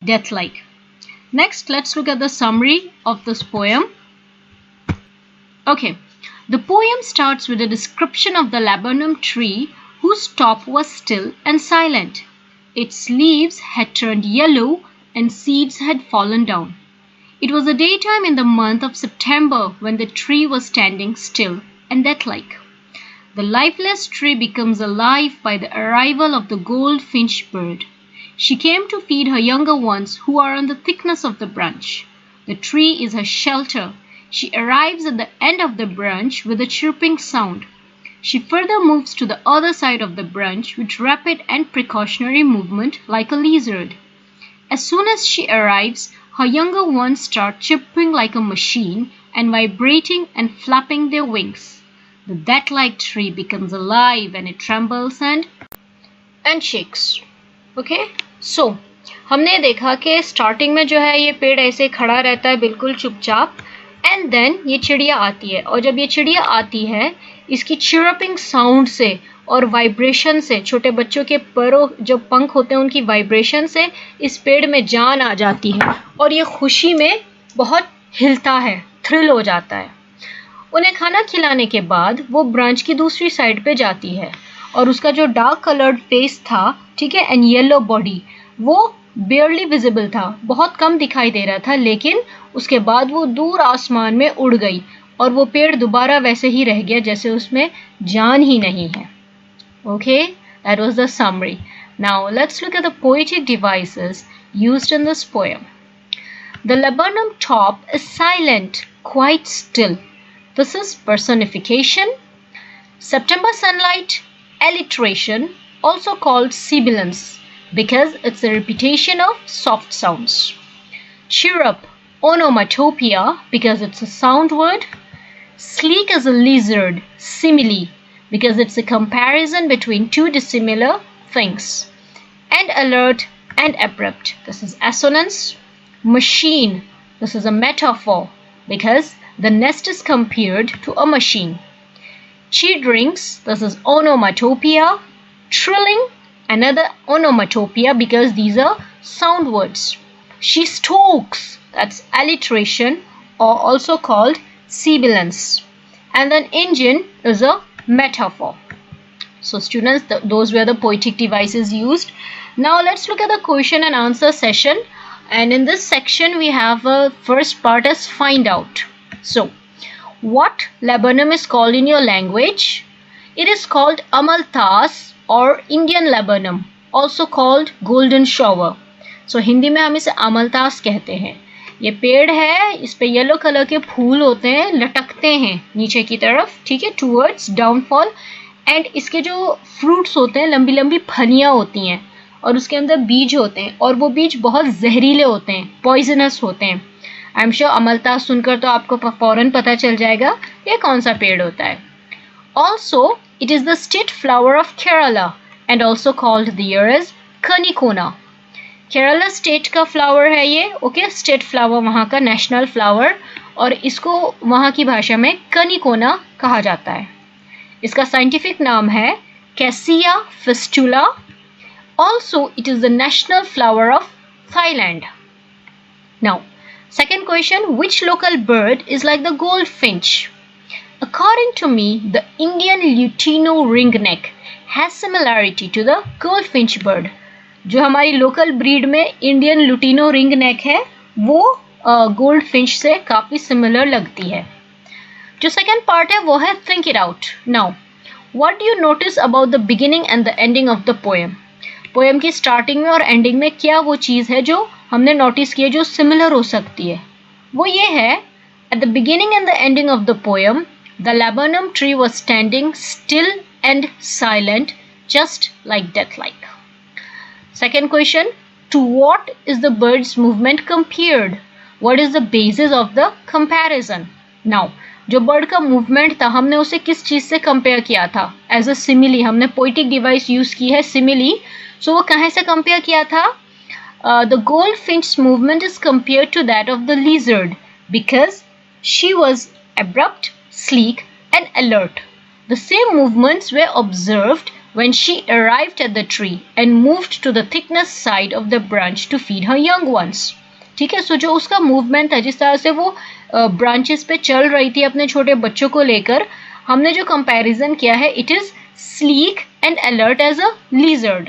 death-like. Next, let's look at the summary of this poem. Okay, the poem starts with a description of the laburnum tree whose top was still and silent. Its leaves had turned yellow and seeds had fallen down. It was a daytime in the month of September when the tree was standing still and death-like. The lifeless tree becomes alive by the arrival of the goldfinch bird. She came to feed her younger ones who are on the thickness of the branch. The tree is her shelter. She arrives at the end of the branch with a chirping sound. She further moves to the other side of the branch with rapid and precautionary movement like a lizard. As soon as she arrives, her younger ones start chirping like a machine and vibrating and flapping their wings. The death-like tree becomes alive and it trembles and shakes. Okay? So, हमने देखा कि starting में जो है ये पेड़ ऐसे खड़ा रहता है बिल्कुल चुपचाप एंड देन ये चिड़िया आती है और जब ये चिड़िया आती है इसकी चिरपिंग साउंड से और वाइब्रेशन से छोटे बच्चों के परों जो पंख होते हैं उनकी वाइब्रेशन से इस पेड़ में जान आ जाती है और ये खुशी में बहुत हिलता है, थ्रिल हो जाता है। उन्हें खाना खिलाने के बाद वो ब्रांच की दूसरी साइड पे जाती है और उसका जो डार्क कलर्ड फेस था, ठीक है, एंड येलो बॉडी, वो बेयरली विजिबल था, बहुत कम दिखाई दे रहा था, लेकिन उसके बाद वो दूर आसमान में उड़ गई और वो पेड़ दोबारा वैसे ही रह गया जैसे उसमें जान ही नहीं है। Okay, that was the summary. Now let's look at the poetic devices used in this poem. The laburnum top is silent, quite still. This is personification. September sunlight, alliteration, also called sibilance, because it's a repetition of soft sounds. Chirrup, onomatopoeia, because it's a sound word. Sleek as a lizard, simile, because it's a comparison between two dissimilar things. And alert and abrupt, this is assonance. Machine, this is a metaphor, because the nest is compared to a machine. Chidrings, this is onomatopoeia. Trilling, another onomatopoeia, because these are sound words. She stokes, that's alliteration, or also called sibilance. And then engine is a metaphor. So students, those were the poetic devices used. Now let's look at the question and answer session. And in this section we have a first part as find out. So, what laburnum is called in your language? It is called amalthas or Indian laburnum, also called golden shower. So Hindi में हम इसे अमलतास कहते हैं। ये पेड़ है, इस पे येलो कलर के फूल होते हैं, लटकते हैं नीचे की तरफ, ठीक है, टूवर्ड्स डाउनफॉल, एंड इसके जो फ्रूट्स होते हैं लंबी लंबी फलियां होती हैं और उसके अंदर बीज होते हैं और वो बीज बहुत जहरीले होते हैं, पॉइजनस होते हैं। आई एम श्योर अमलतास सुनकर तो आपको फौरन पता चल जाएगा ये कौन सा पेड़ होता है। Also it is the state flower of Kerala and also called the year as Kanikonna. Kerala state का फ्लावर है ये, ओके, स्टेट फ्लावर, वहाँ का नेशनल फ्लावर, और इसको वहाँ की भाषा में कनिकोना कहा जाता है। इसका साइंटिफिक नाम है cassia fistula. Also it is the national flower of Thailand. Now second question, which local bird is like the goldfinch? According to me, the Indian Lutino ringneck has similarity to the goldfinch bird. जो हमारी local breed में Indian lutino ring neck है वो gold Finch से काफ़ी similar लगती है। जो सेकेंड पार्ट है वो है think it out. Now what do you notice about the beginning and the ending of the poem? Poem की स्टार्टिंग में और एंडिंग में क्या वो चीज़ है जो हमने नोटिस की है जो सिमिलर हो सकती है? वो ये है, at the beginning and the ending of the poem the laburnum tree was standing still and silent, just like death-like. Second question, to what is the bird's movement compared? What is the basis of the comparison? Now, जो bird का movement था हमने उसे किस चीज़ से compare किया था? एज अ सिमिली, हमने पोइटिक डिवाइस यूज़ की है सिमिली। सो वो कहाँ से कंपेयर किया था? The goldfinch's movement is compared to that of the lizard because she was abrupt, sleek, and alert. The same movements were observed when she arrived at the tree and moved to the thickness side of the branch to feed her young ones. ठीक है, सो जो उसका movement था, जिस तरह से वो branches पे चल रही थी अपने छोटे बच्चों को लेकर, हमने जो कंपैरिजन किया है, it is sleek and alert as a lizard.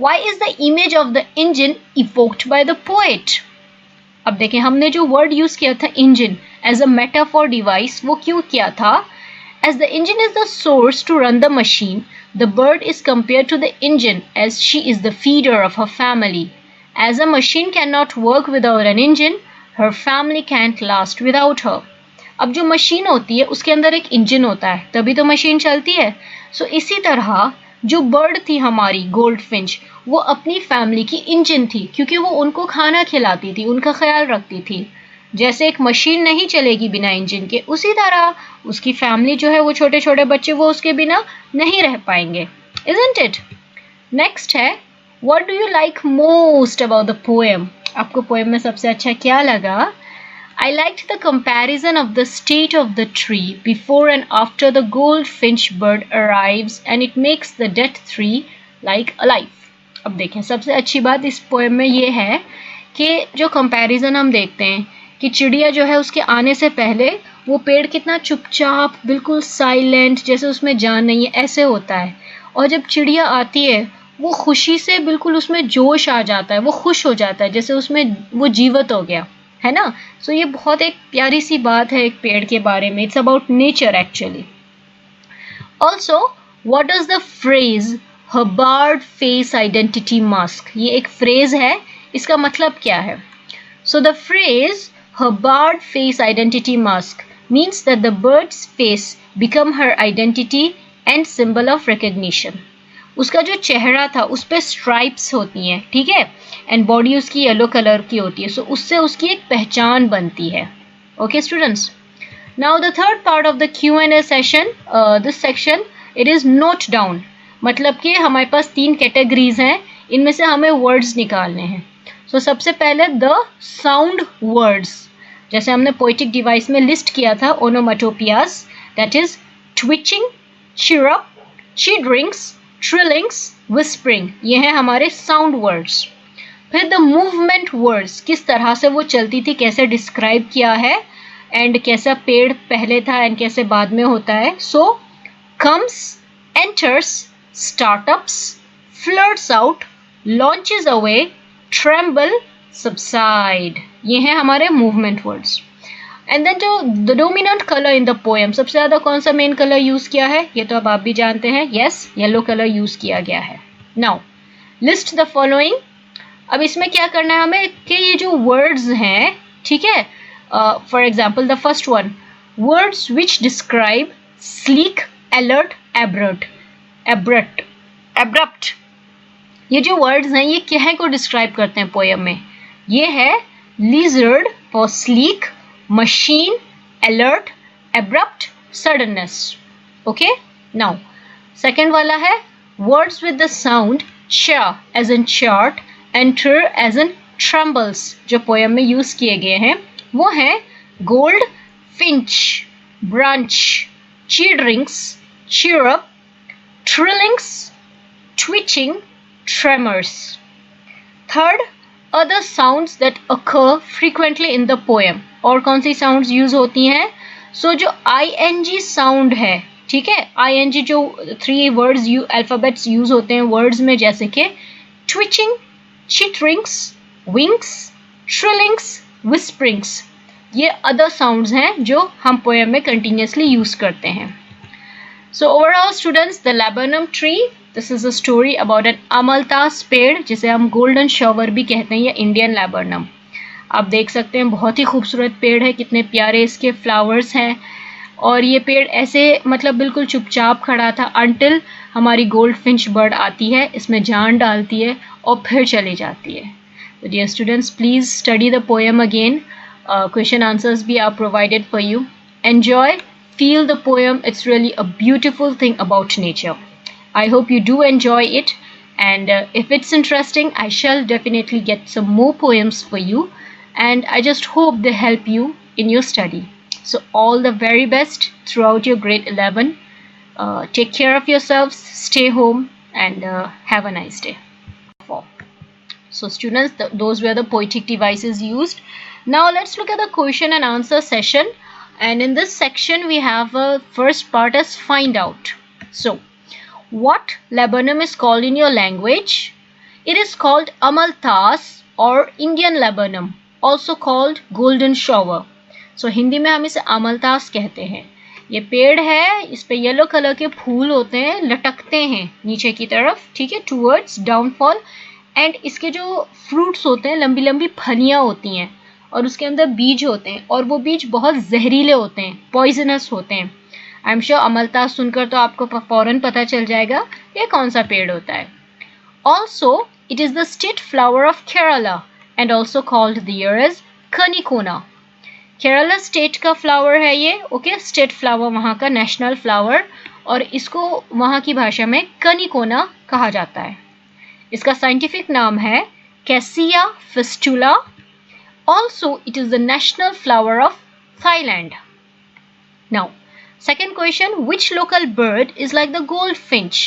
Why is the image of the engine evoked by the poet? अब देखें, हमने जो वर्ड यूज किया था engine as a metaphor device, वो क्यों किया था? As the engine is the source to run the machine, the bird is compared to the engine as she is the feeder of her family. As a machine cannot work without an engine, her family can't last without her. अब जो machine होती है उसके अंदर एक engine होता है, तभी तो मशीन चलती है. सो इसी तरह जो बर्ड थी हमारी गोल्ड फिंच, वो अपनी फैमिली की इंजन थी, क्योंकि वो उनको खाना खिलाती थी, उनका ख्याल रखती थी. जैसे एक मशीन नहीं चलेगी बिना इंजन के, उसी तरह उसकी फैमिली जो है, वो छोटे छोटे बच्चे, वो उसके बिना नहीं रह पाएंगे. Isn't it? नेक्स्ट है, what do you like most about the poem? आपको पोएम में सबसे अच्छा क्या लगा? I liked the comparison of the state of the tree before and after the goldfinch bird arrives, and it makes the dead tree like alive. अब देखें, सबसे अच्छी बात इस पोएम में ये है कि जो कंपैरिजन हम देखते हैं कि चिड़िया जो है उसके आने से पहले वो पेड़ कितना चुपचाप, बिल्कुल साइलेंट, जैसे उसमें जान नहीं है, ऐसे होता है. और जब चिड़िया आती है वो खुशी से बिल्कुल उसमें जोश आ जाता है, वो खुश हो जाता है, जैसे उसमें वो जीवित हो गया है ना. सो ये बहुत एक प्यारी सी बात है एक पेड़ के बारे में. It's about nature actually. Also, what does the phrase her barred face identity mask, ये एक फ्रेज है, इसका मतलब क्या है? So the phrase her barred face identity mask means that the bird's face become her identity and symbol of recognition. उसका जो चेहरा था उस पे स्ट्राइप्स होती हैं, ठीक है, एंड बॉडी उसकी येलो कलर की होती है, सो उससे उसकी एक पहचान बनती है. Okay students, now the third part of the Q&A session, this section, it is note down. मतलब कि हमारे पास 3 कैटेगरीज हैं, इनमें से हमें वर्ड्स निकालने हैं. सो सबसे पहले द साउंड वर्ड्स, जैसे हमने पोएटिक डिवाइस में लिस्ट किया था onomatopoeias, that is twitching, chirrup, chitterings, trillings, whispering, ये हैं हमारे साउंड वर्ड्स. फिर द मूवमेंट वर्ड्स, किस तरह से वो चलती थी, कैसे डिस्क्राइब किया है, एंड कैसा पेड़ पहले था एंड कैसे बाद में होता है. सो comes, enters, startups, flirts out, launches away, tremble, subside, ये हैं हमारे movement words. And then जो the dominant color in the poem, सबसे ज़्यादा कौन सा मेन कलर यूज़ किया है, ये तो अब आप भी जानते हैं, yes, येलो कलर यूज़ किया गया है. Now, list the following. अब इसमें क्या करना है हमें कि ये जो words हैं, ठीक है, for example, the first one, words which describe sleek, alert, abrupt. ये जो वर्ड्स हैं ये क्या है को डिस्क्राइब करते हैं पोएम में. ये है lizard for sleek, machine, alert, abrupt, suddenness. Okay, now second वाला है words with the sound cha as in chart and tr as in trembles, जो पोएम में यूज किए गए हैं वो हैं gold, finch, branch, chidrings, chirrup, trillings, twitching, tremors. Third, other sounds that occur frequently in the poem. और कौन सी sounds use होती हैं? So जो ing sound है, ठीक है, ing जो 3 words alphabets use होते हैं words में, जैसे कि twitching, chitterings, winks, trillings, whisperings, ये other sounds हैं जो हम poem में continuously use करते हैं. So overall students, the laburnum tree, this is a story about an amalthus पेड़, जिसे हम golden shower भी कहते हैं, या इंडियन laburnum. आप देख सकते हैं बहुत ही खूबसूरत पेड़ है, कितने प्यारे इसके फ्लावर्स हैं. और ये पेड़ ऐसे मतलब बिल्कुल चुपचाप खड़ा था until हमारी गोल्ड फिंच बर्ड आती है, इसमें जान डालती है और फिर चली जाती है. So dear students, please study the poem again. Question answers भी are provided for you. Enjoy. Feel the poem. It's really a beautiful thing about nature. I hope you do enjoy it, and if it's interesting, I shall definitely get some more poems for you, and I just hope they help you in your study. So all the very best throughout your grade 11. Take care of yourselves, stay home, and have a nice day. So students, those were the poetic devices used. Now let's look at the question and answer session. And in this section we have a first part as find out. So what laburnum is called in your language? It is called amalthas or Indian laburnum, also called golden shower. So Hindi में हम इसे अमलतास कहते हैं. ये पेड़ है, इस पे येलो कलर के फूल होते हैं, लटकते हैं नीचे की तरफ, ठीक है, टूवर्ड्स डाउनफॉल. एंड इसके जो फ्रूट्स होते हैं लंबी लंबी फलियां होती हैं और उसके अंदर बीज होते हैं और वो बीज बहुत जहरीले होते हैं, पॉइजनस होते हैं. आई एम श्योर अमलतास सुनकर तो आपको फौरन पता चल जाएगा ये कौन सा पेड़ होता है. Also it is the state flower of Kerala and also called the year as Kanikonna. Kerala state का फ्लावर है ये, ओके, स्टेट फ्लावर वहाँ का नेशनल फ्लावर, और इसको वहाँ की भाषा में कनिकोना कहा जाता है. इसका साइंटिफिक नाम है cassia fistula. Also it is the national flower of Thailand. Now second question, which local bird is like the goldfinch?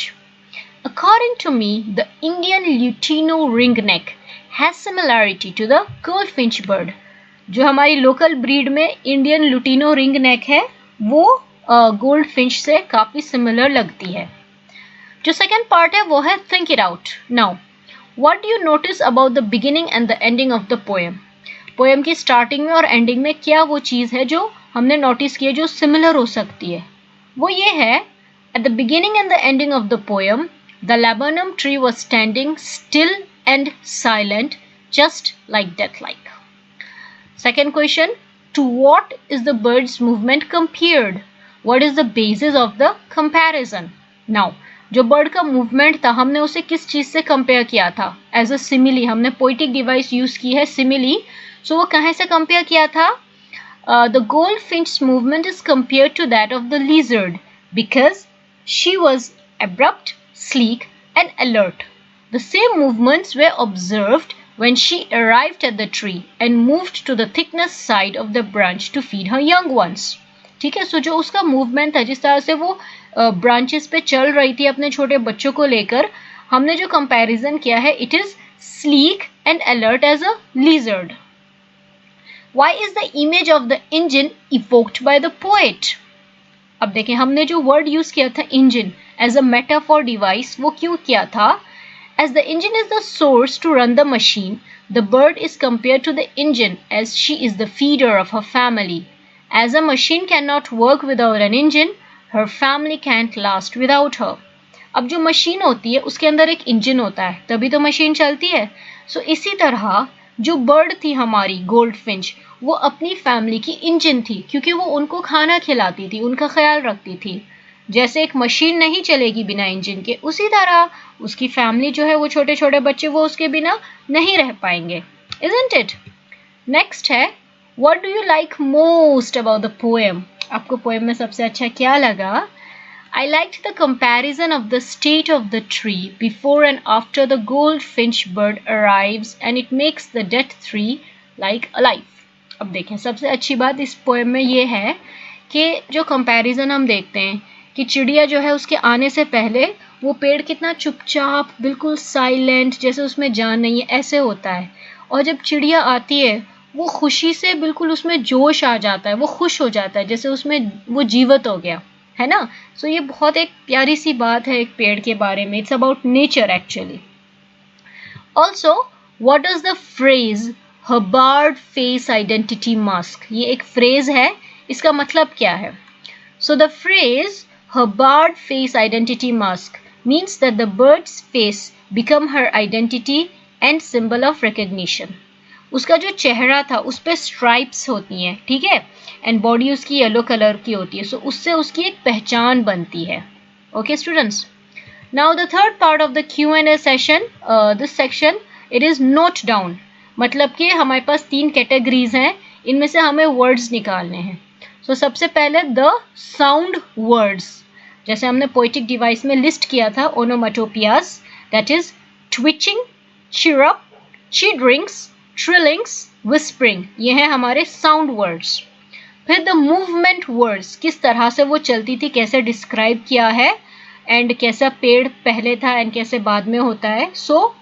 According to me, the Indian Lutino ringneck has similarity to the goldfinch bird. जो हमारी local breed में Indian lutino ring neck है वो gold Finch से काफ़ी similar लगती है. जो सेकेंड पार्ट है वो है think it out. Now what do you notice about the beginning and the ending of the poem? Poem की स्टार्टिंग में और एंडिंग में क्या वो चीज़ है जो हमने नोटिस की है जो सिमिलर हो सकती है? वो ये है, at the beginning and the ending of the poem the laburnum tree was standing still and silent just like death-like. Second question, to what is the bird's movement compared? What is the basis of the comparison? Now, जो bird का movement था हमने उसे किस चीज़ से compare किया था? As a simile. हमने पोइटिक डिवाइस यूज़ की है सिमिली. सो वो कहाँ से कंपेयर किया था? The goldfinch's movement is compared to that of the lizard because she was abrupt, sleek, and alert. The same movements were observed when she arrived at the tree and moved to the thickness side of the branch to feed her young ones. ठीक है, सो जो उसका movement था, जिस तरह से वो branches पे चल रही थी अपने छोटे बच्चों को लेकर, हमने जो कंपैरिजन किया है, it is sleek and alert as a lizard. Why is the image of the engine evoked by the poet? अब देखें, हमने जो वर्ड यूज किया था engine as a metaphor device, वो क्यों किया था? As the engine is the source to run the machine, the bird is compared to the engine as she is the feeder of her family. As a machine cannot work without an engine, her family can't last without her. अब जो machine होती है उसके अंदर एक engine होता है, तभी तो मशीन चलती है. सो इसी तरह जो बर्ड थी हमारी गोल्ड फिंच, वो अपनी फैमिली की इंजन थी, क्योंकि वो उनको खाना खिलाती थी, उनका ख्याल रखती थी. जैसे एक मशीन नहीं चलेगी बिना इंजन के, उसी तरह उसकी फैमिली जो है, वो छोटे छोटे बच्चे, वो उसके बिना नहीं रह पाएंगे. Isn't it? नेक्स्ट है, what do you like most about the poem? आपको पोएम में सबसे अच्छा क्या लगा? I liked the comparison of the state of the tree before and after the goldfinch bird arrives and it makes the dead tree like alive. अब देखें, सबसे अच्छी बात इस पोएम में ये है कि जो कंपैरिजन हम देखते हैं कि चिड़िया जो है उसके आने से पहले वो पेड़ कितना चुपचाप, बिल्कुल साइलेंट, जैसे उसमें जान नहीं है, ऐसे होता है. और जब चिड़िया आती है वो खुशी से बिल्कुल उसमें जोश आ जाता है, वो खुश हो जाता है, जैसे उसमें वो जीवित हो गया है ना. सो ये बहुत एक प्यारी सी बात है एक पेड़ के बारे में. It's about nature actually. Also what does the phrase her barred face identity mask? ये एक फ्रेज है, इसका मतलब क्या है? So the phrase her barred face identity mask means that the bird's face become her identity and symbol of recognition. उसका जो चेहरा था उस पे स्ट्राइप्स होती हैं, ठीक है, एंड बॉडी उसकी येलो कलर की होती है, सो उससे उसकी एक पहचान बनती है. Okay students, now the third part of the Q&A session, this section it is note down. मतलब कि हमारे पास 3 कैटेगरीज हैं, इनमें से हमें वर्ड्स निकालने हैं. सो सबसे पहले द साउंड वर्ड्स, जैसे हमने पोएटिक डिवाइस में लिस्ट किया था onomatopoeias, that is twitching, chirrup, chitterings, trillings, whispering. ये हैं हमारे साउंड वर्ड्स. फिर द मूवमेंट वर्ड्स, किस तरह से वो चलती थी, कैसे डिस्क्राइब किया है, एंड कैसा पेड़ पहले था एंड कैसे बाद में होता है. सो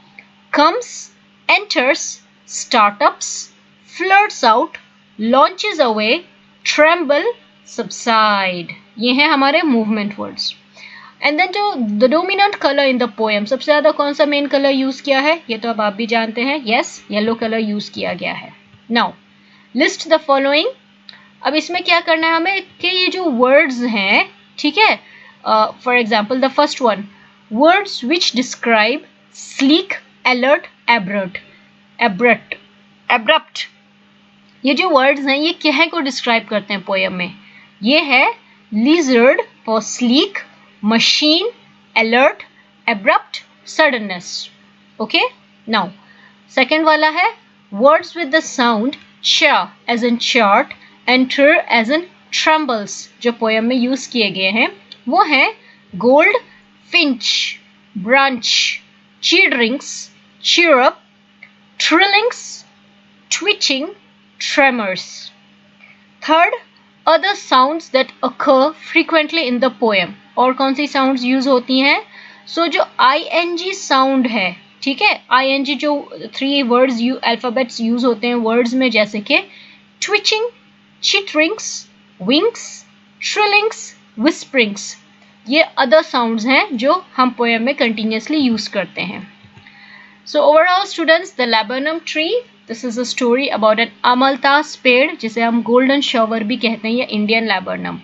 comes, enters, startups, flirts out, launches away, tremble, subside. ये हैं हमारे मूवमेंट वर्ड्स. एंड देन जो the dominant colour in the poem, सबसे ज्यादा कौन सा मेन कलर यूज किया है, ये तो अब आप भी जानते हैं. यस, येलो कलर यूज किया गया है. Now list the following. अब इसमें क्या करना है हमें कि ये जो वर्ड्स हैं, ठीक है, for example the first one, words which describe sleek, alert, abrupt. ये जो वर्ड्स हैं ये क्या को डिस्क्राइब करते हैं पोएम में. ये है lizard for sleek, machine, alert, abrupt, suddenness. Okay, now second वाला है words with the sound cha as in chart and tr as in trembles, जो पोएम में यूज किए गए हैं वो हैं gold, finch, branch, cheerings, cheer up, trillings, twitching, tremors. Third, other sounds that occur frequently in the poem. और कौन सी sounds use होती हैं. सो जो ing साउंड है, ठीक है, ing जो 3 वर्ड्स अल्फाबेट्स यूज होते हैं वर्ड्स में, जैसे कि ट्विचिंग, चिटरिंग्स, विंग्स, श्रिलिंग्स, विस्परिंग्स, ये अदर साउंड्स हैं जो हम पोएम में कंटिन्यूसली यूज करते हैं. So overall students, the laburnum tree, this is a story about an amaltas पेड़, जिसे हम गोल्डन शॉवर भी कहते हैं, या इंडियन लैबरनम.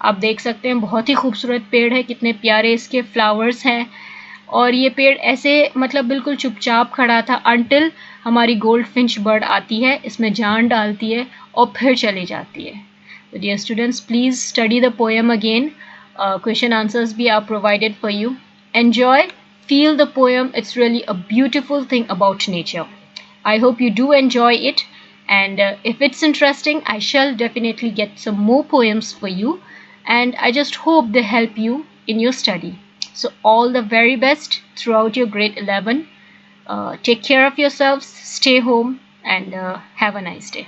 आप देख सकते हैं बहुत ही खूबसूरत पेड़ है, कितने प्यारे इसके फ्लावर्स हैं. और ये पेड़ ऐसे मतलब बिल्कुल चुपचाप खड़ा था अनटिल हमारी गोल्ड फिंच बर्ड आती है, इसमें जान डालती है और फिर चली जाती है. तो dear students, please study the poem again. Question answers भी are provided for you. Enjoy, feel the poem. It's really a beautiful thing about nature. I hope you do enjoy it, and if it's interesting, I shall definitely get some more poems for you, and I just hope they help you in your study. So all the very best throughout your grade 11. Take care of yourselves, stay home, and have a nice day.